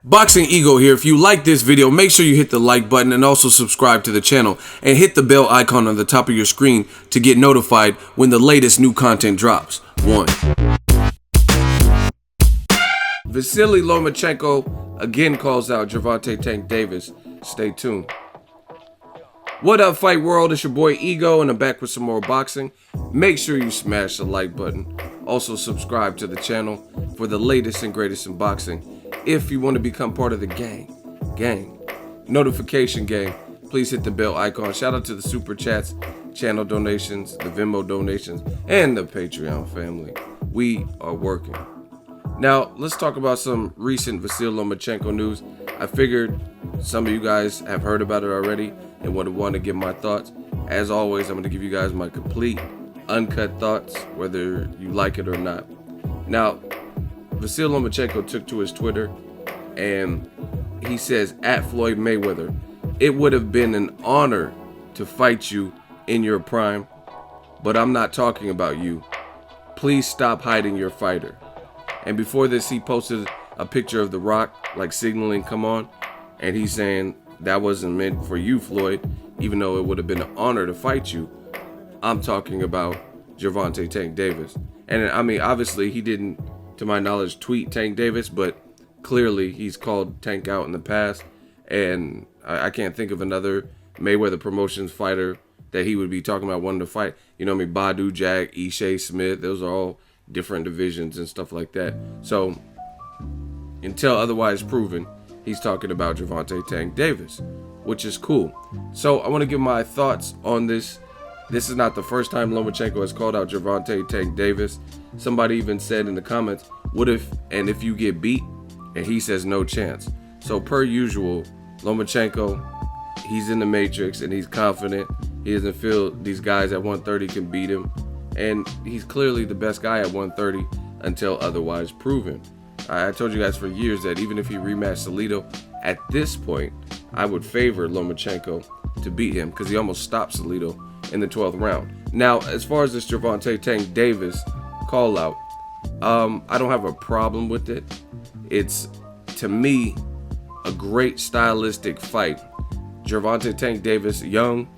Boxing Ego here. If you like this video, make sure you hit the like button and also subscribe to the channel and hit the bell icon on the top of your screen to get notified when the latest new content drops. VASILIY Lomachenko again calls out Gervonta Tank Davis. Stay tuned. What up, fight world? It's your boy Ego, and I'm back with some more boxing. Make sure you smash the like button. Also subscribe to the channel for the latest and greatest in boxing. If you want to become part of the notification gang, please hit the bell icon. Shout out to the super chats, channel donations, the Venmo donations, and the Patreon family. We are working. Now, let's talk about some recent VASILIY Lomachenko news. I figured some of you guys have heard about it already and would want to give my thoughts. As always, I'm going to give you guys my complete, uncut thoughts, whether you like it or not. Now, VASILIY Lomachenko took to his Twitter and he says, at Floyd Mayweather, it would have been an honor to fight you in your prime, but I'm not talking about you. Please stop hiding your fighter. And before this, he posted a picture of The Rock, like signaling, come on. And he's saying, that wasn't meant for you, Floyd, even though it would have been an honor to fight you. I'm talking about Gervonta Tank Davis. And I mean, obviously, he didn't, to my knowledge, tweet Tank Davis, but clearly he's called Tank out in the past. And I can't think of another Mayweather Promotions fighter that he would be talking about wanting to fight. You know what I mean? Badu Jack, Ishe Smith, those are all different divisions and stuff like that. So until otherwise proven, he's talking about Gervonta Tank Davis, which is cool. So I want to give my thoughts on this. This is not the first time Lomachenko has called out Gervonta Tank Davis. Somebody even said in the comments, what if and if you get beat? And he says no chance. So per usual, Lomachenko, he's in the matrix and he's confident. He doesn't feel these guys at 130 can beat him. And he's clearly the best guy at 130 until otherwise proven. I told you guys for years that even if he rematched Salido, at this point, I would favor Lomachenko to beat him because he almost stopped Salido in the 12th round. Now, as far as this Gervonta Tank Davis call out, I don't have a problem with it. It's, to me, a great stylistic fight. Gervonta Tank Davis, young,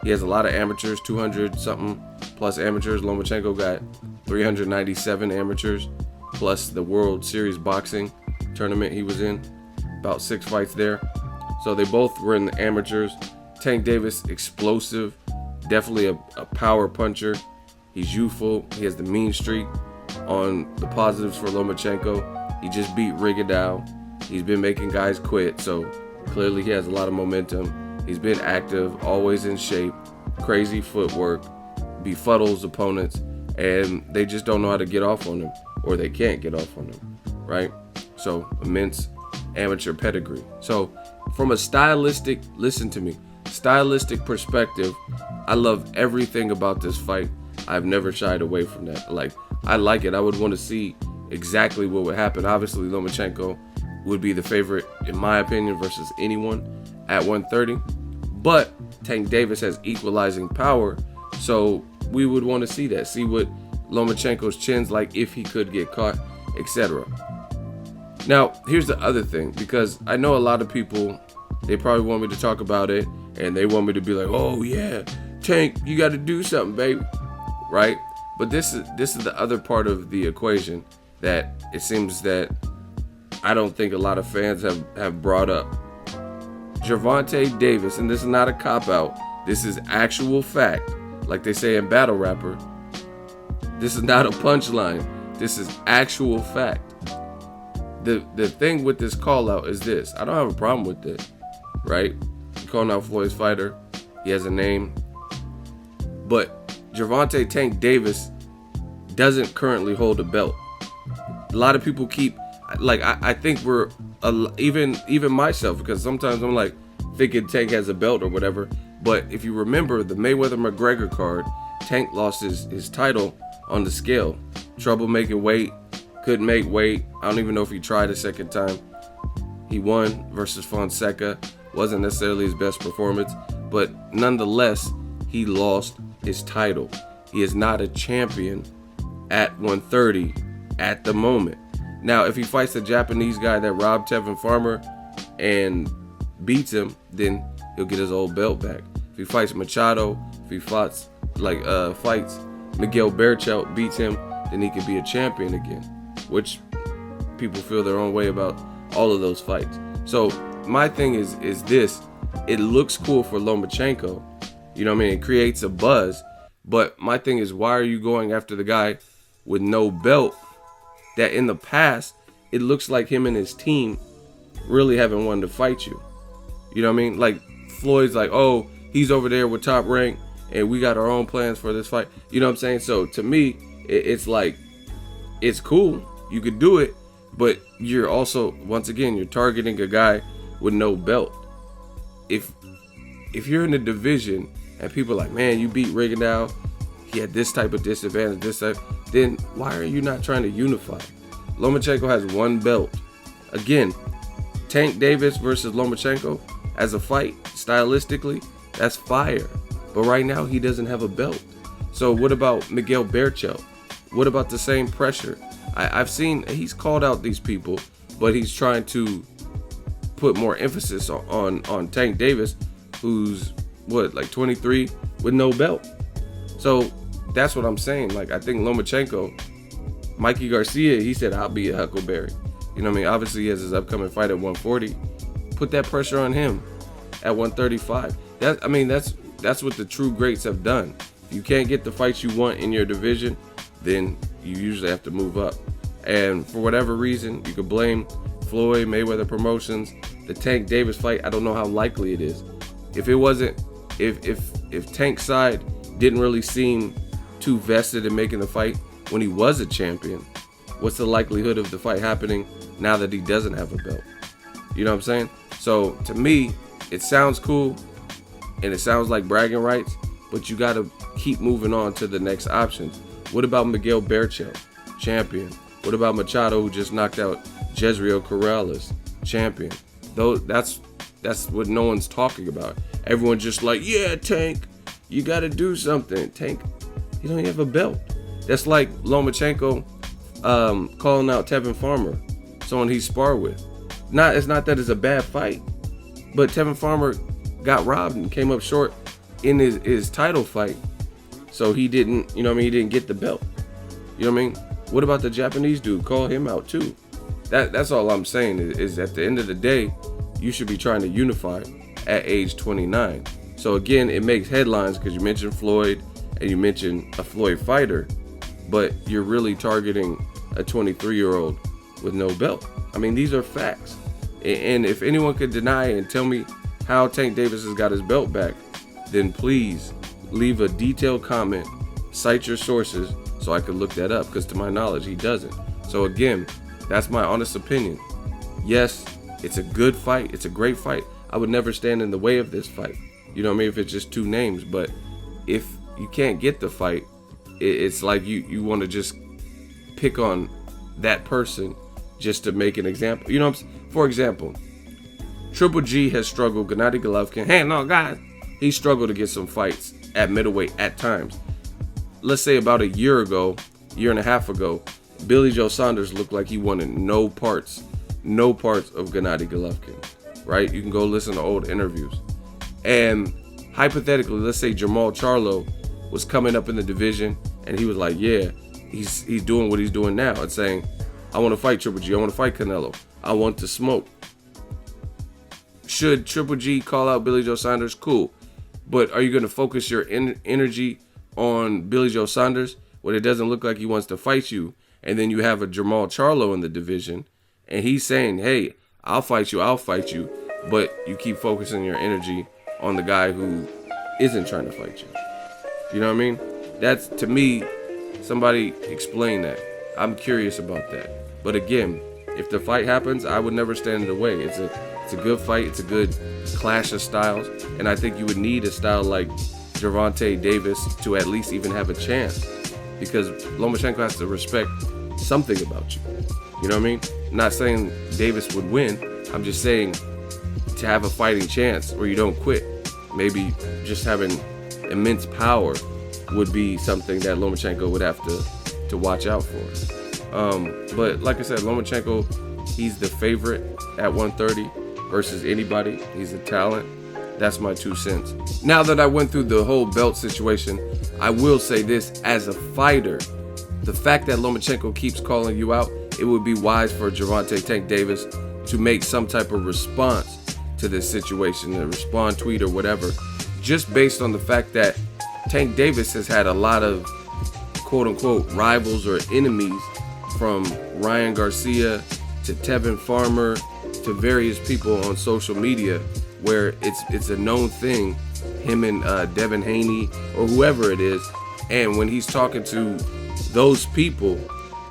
he has a lot of amateurs, 200 something plus amateurs. Lomachenko got 397 amateurs plus the World Series boxing tournament he was in, about 6 fights there. So they both were in the amateurs. Tank Davis, explosive, definitely a power puncher. He's youthful. He has the mean streak. On the positives for Lomachenko, he just beat Rigondeaux. He's been making guys quit, so clearly he has a lot of momentum. He's been active, always in shape, crazy footwork, befuddles opponents, and they just don't know how to get off on him, or they can't get off on him, right? So immense amateur pedigree. So from a stylistic, listen to me, stylistic perspective, I love everything about this fight. I've never shied away from that. Like, I like it. I would want to see exactly what would happen. Obviously, Lomachenko would be the favorite, in my opinion, versus anyone at 130. But Tank Davis has equalizing power, so we would want to see that. See what Lomachenko's chin's like if he could get caught, etc. Now, here's the other thing, because I know a lot of people, they probably want me to talk about it, and they want me to be like, oh yeah, Tank, you got to do something, baby, right? But this is the other part of the equation that it seems that I don't think a lot of fans have brought up. Gervonta Davis, and this is not a cop-out, this is actual fact. Like they say in Battle Rapper, this is not a punchline, this is actual fact. The thing with this call-out is this. I don't have a problem with it, right? You're calling out Floyd's fighter, he has a name, but Gervonta Tank Davis doesn't currently hold a belt. A lot of people keep, like, I think we're, even myself, because sometimes I'm like thinking Tank has a belt or whatever, but if you remember the Mayweather-McGregor card, Tank lost his title on the scale. Trouble making weight, couldn't make weight. I don't even know if he tried a second time. He won versus Fonseca. Wasn't necessarily his best performance, but nonetheless, he lost his title. He is not a champion at 130 at the moment. Now, if he fights the Japanese guy that robbed Tevin Farmer and beats him, then he'll get his old belt back. If he fights Machado, if he fights Miguel Berchelt, beats him, then he can be a champion again, which people feel their own way about all of those fights. So my thing is this: it looks cool for Lomachenko, you know what I mean? It creates a buzz, but my thing is, why are you going after the guy with no belt that in the past it looks like him and his team really haven't wanted to fight you? You know what I mean? Like Floyd's like, oh, he's over there with Top Rank and we got our own plans for this fight. You know what I'm saying? So to me, it's like, it's cool, you could do it, but you're also, once again, you're targeting a guy with no belt. If you're in the division and people are like, man, you beat Rigondeaux, he had this type of disadvantage, this type, then why are you not trying to unify? Lomachenko has one belt. Again, Tank Davis versus Lomachenko as a fight, stylistically, that's fire. But right now, he doesn't have a belt. So what about Miguel Berchelt? What about the same pressure? I've seen, he's called out these people, but he's trying to put more emphasis on Tank Davis, who's, what, like 23 with no belt. So that's what I'm saying. Like, I think Lomachenko, Mikey Garcia, he said, I'll be a Huckleberry. You know what I mean? Obviously, he has his upcoming fight at 140. Put that pressure on him at 135. That's what the true greats have done. If you can't get the fights you want in your division, then you usually have to move up. And for whatever reason, you could blame Floyd Mayweather Promotions. The Tank Davis fight, I don't know how likely it is. If it wasn't, if Tank's side didn't really seem too vested in making the fight when he was a champion, what's the likelihood of the fight happening now that he doesn't have a belt? You know what I'm saying? So to me, it sounds cool and it sounds like bragging rights, but you got to keep moving on to the next options. What about Miguel Berchelt, champion? What about Machado, who just knocked out Jezreel Corrales, champion? Though that's what no one's talking about. Everyone's just like, yeah, Tank, you got to do something. Tank, you don't even have a belt. That's like Lomachenko calling out Tevin Farmer, someone he sparred with. It's not that it's a bad fight, but Tevin Farmer got robbed and came up short in his title fight. So he didn't, you know what I mean, he didn't get the belt. You know what I mean? What about the Japanese dude? Call him out too. That's all I'm saying is at the end of the day, you should be trying to unify at age 29. So again, it makes headlines because you mentioned Floyd and you mentioned a Floyd fighter, but you're really targeting a 23-year-old with no belt. I mean, these are facts. And if anyone could deny and tell me how Tank Davis has got his belt back, then please leave a detailed comment, cite your sources so I could look that up, because to my knowledge, he doesn't. So again, that's my honest opinion. Yes, it's a good fight. It's a great fight. I would never stand in the way of this fight. You know what I mean? If it's just two names. But if you can't get the fight, it's like you want to just pick on that person just to make an example. You know what I'm saying? For example, Triple G has struggled. Gennady Golovkin, hey, no, guys, he struggled to get some fights at middleweight at times. Let's say about a year and a half ago, Billy Joe Saunders looked like he wanted no parts of Gennady Golovkin, right? You can go listen to old interviews. And hypothetically, let's say Jermall Charlo was coming up in the division and he was like, yeah, he's doing what he's doing now. It's saying, I want to fight Triple G. I want to fight Canelo. I want to smoke. Should Triple G call out Billy Joe Saunders? Cool. But are you going to focus your energy on Billy Joe Saunders when it doesn't look like he wants to fight you? And then you have a Jermall Charlo in the division and he's saying, hey, I'll fight you. But you keep focusing your energy on the guy who isn't trying to fight you. You know what I mean? That's, to me, somebody explain that. I'm curious about that. But again, if the fight happens, I would never stand in the way. It's a good fight. It's a good clash of styles. And I think you would need a style like Gervonta Davis to at least even have a chance. Because Lomachenko has to respect something about you. You know what I mean? I'm not saying Davis would win. I'm just saying to have a fighting chance where you don't quit. Maybe just having immense power would be something that Lomachenko would have to watch out for. But like I said, Lomachenko, he's the favorite at 130 versus anybody. He's a talent. That's my 2 cents. Now that I went through the whole belt situation, I will say this: as a fighter, the fact that Lomachenko keeps calling you out, it would be wise for Gervonta Tank Davis to make some type of response to this situation, a respond tweet or whatever, just based on the fact that Tank Davis has had a lot of quote-unquote rivals or enemies, from Ryan Garcia to Tevin Farmer to various people on social media, where it's a known thing, him and Devin Haney or whoever it is. And when he's talking to those people,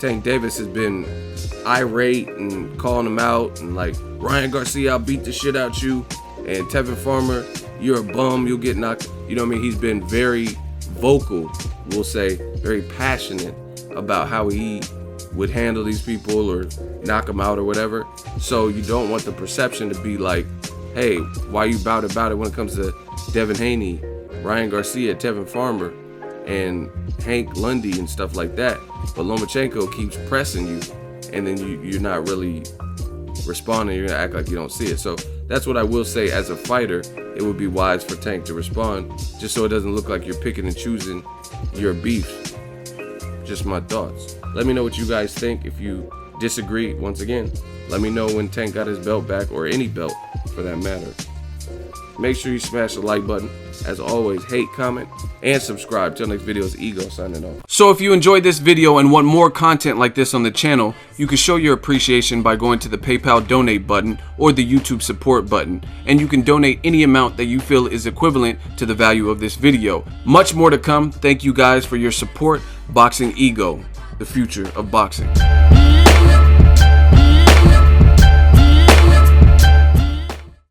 Tank Davis has been irate and calling them out and like, Ryan Garcia, I'll beat the shit out you, and Tevin Farmer, you're a bum, you'll get knocked. You know what I mean? He's been very vocal, we'll say, very passionate about how he would handle these people or knock them out or whatever. So you don't want the perception to be like, hey, why you about it when it comes to Devin Haney, Ryan Garcia, Tevin Farmer, and Hank Lundy and stuff like that. But Lomachenko keeps pressing you, and then you're not really responding. You're gonna act like you don't see it. So that's what I will say. As a fighter, it would be wise for Tank to respond, just so it doesn't look like you're picking and choosing your beef. Just my thoughts. Let me know what you guys think. If you disagree, once again, let me know when Tank got his belt back, or any belt for that matter. Make sure you smash the like button. As always, hate, comment, and subscribe. Till next video, it's Ego signing off. So if you enjoyed this video and want more content like this on the channel, you can show your appreciation by going to the PayPal donate button or the YouTube support button, and you can donate any amount that you feel is equivalent to the value of this video. Much more to come. Thank you guys for your support. Boxing Ego, the future of boxing.